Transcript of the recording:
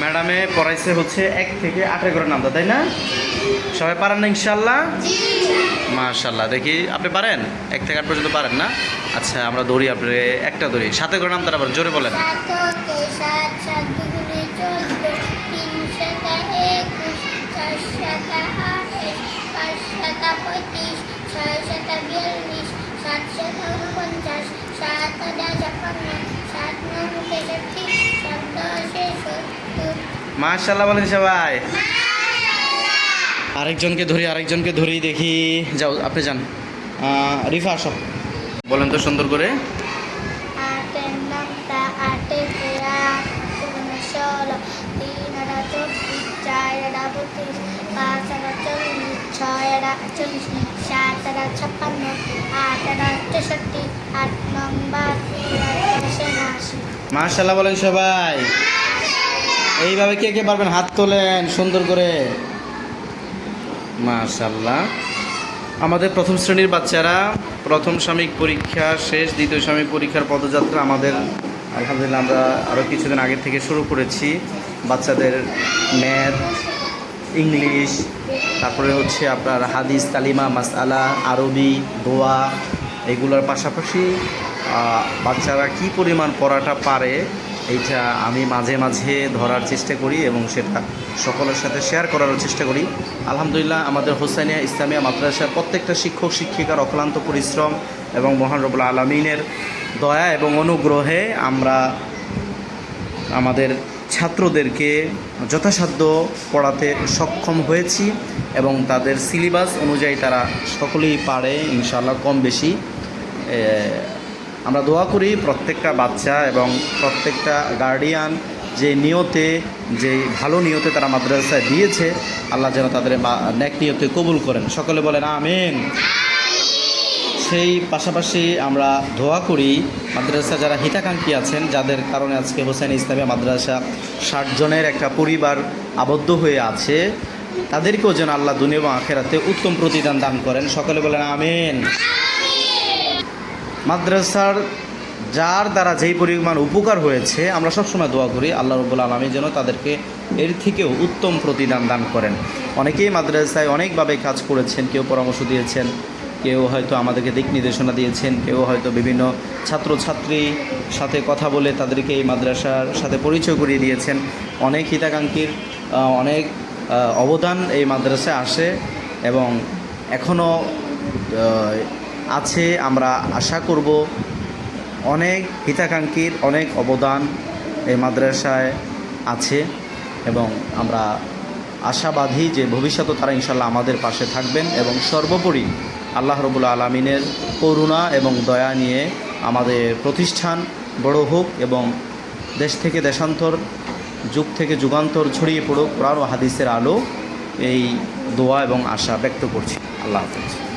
ম্যাডামে পড়াইছে হচ্ছে 1 থেকে 8 করে নামতা, তাই না? সবাই পারেন না ইনশাল্লাহ? মাশাল্লাহ। দেখি আপনি পারেন 1 থেকে 8 পর্যন্ত পারেন না? আচ্ছা আমরা ধরি, আপনি একটা ধরি 7 করে নামতা আবার জোরে বলেন। মাশাল্লাহ বলেন সবাই। আরেকজনকে ধরি দেখি। যাও আপনি যান, রিফা আসো, বলেন তো সুন্দর করে। মাশাল্লাহ বলেন সবাই। এইভাবে কে কে পারবেন হাত তোলেন সুন্দর করে। মাশাল্লাহ। আমাদের প্রথম শ্রেণীর বাচ্চারা প্রথম সাময়িক পরীক্ষা শেষ, দ্বিতীয় সাময়িক পরীক্ষার পদযাত্রা আমাদের আলহামদুলিল্লাহ আমরা আরও কিছুদিন আগে থেকে শুরু করেছি। বাচ্চাদের ম্যাথ, ইংলিশ, তারপরে হচ্ছে আপনার হাদিস, কালিমা, মাসআলা, আরবি, দোয়া, এগুলোর পাশাপাশি বাচ্চারা কি পরিমাণ পড়াটা পারে এইটা আমি মাঝে মাঝে ধরার চেষ্টা করি এবং সেটা সকলের সাথে শেয়ার করারও চেষ্টা করি। আলহামদুলিল্লাহ আমাদের হোসাইনিয়া ইসলামিয়া মাদ্রাসার প্রত্যেকটা শিক্ষক শিক্ষিকার অক্লান্ত পরিশ্রম এবং মহান রব্বুল আলামিনের দয়া এবং অনুগ্রহে আমরা আমাদের ছাত্রদেরকে যথাসাধ্য পড়াতে সক্ষম হয়েছি এবং তাদের সিলেবাস অনুযায়ী তারা সকলেই পারে ইনশাআল্লাহ কম বেশি। আমরা দোয়া করি প্রত্যেকটা বাচ্চা এবং প্রত্যেকটা গার্ডিয়ান যে ভালো নিয়তে তারা মাদ্রাসায় দিয়েছে, আল্লাহ যেন তাদের নেক নিয়তে কবুল করেন। সকলে বলেন আমিন। সেই পাশাপাশি আমরা দোয়া করি মাদ্রাসা যারা হিতাকাঙ্ক্ষী আছেন, যাদের কারণে আজকে হোসাইন ইসলামিয়া মাদ্রাসা 60 জনের একটা পরিবার আবদ্ধ হয়ে আছে, তাদেরকেও যেন আল্লাহ দুনিয়া এবং আখেরাতে উত্তম প্রতিদান দান করেন। সকলে বলেন আমিন। মাদ্রাসার যার দ্বারা যেই পরিমাণ উপকার হয়েছে আমরা সবসময় দোয়া করি আল্লাহ রাব্বুল আলামিন যেন তাদেরকে এর থেকেও উত্তম প্রতিদান দান করেন। অনেকেই মাদ্রাসায় অনেকভাবে কাজ করেছেন, কেউ পরামর্শ দিয়েছেন, কেউ হয়তো আমাদেরকে দিক নির্দেশনা দিয়েছেন, কেউ হয়তো বিভিন্ন ছাত্রছাত্রীর সাথে কথা বলে তাদেরকে এই মাদ্রাসার সাথে পরিচয় করিয়ে দিয়েছেন। অনেক হিতাকাঙ্ক্ষীর অনেক অবদান এই মাদ্রাসায় আসে এবং এখনও আছে। আমরা আশা করব অনেক হিতাকাঙ্ক্ষীর অনেক অবদান এই মাদ্রাসায় আছে এবং আমরা আশাবাদী যে ভবিষ্যতে তারা ইনশাল্লাহ আমাদের পাশে থাকবেন এবং সর্বোপরি আল্লাহ রাব্বুল আলামিনের করুণা এবং দয়া নিয়ে আমাদের প্রতিষ্ঠান বড় হোক এবং দেশ থেকে দেশান্তর, যুগ থেকে যুগান্তর ছড়িয়ে পড়ুক কোরআন ও হাদিসের আলো। এই দোয়া এবং আশা ব্যক্ত করছি। আল্লাহ হাফেজ।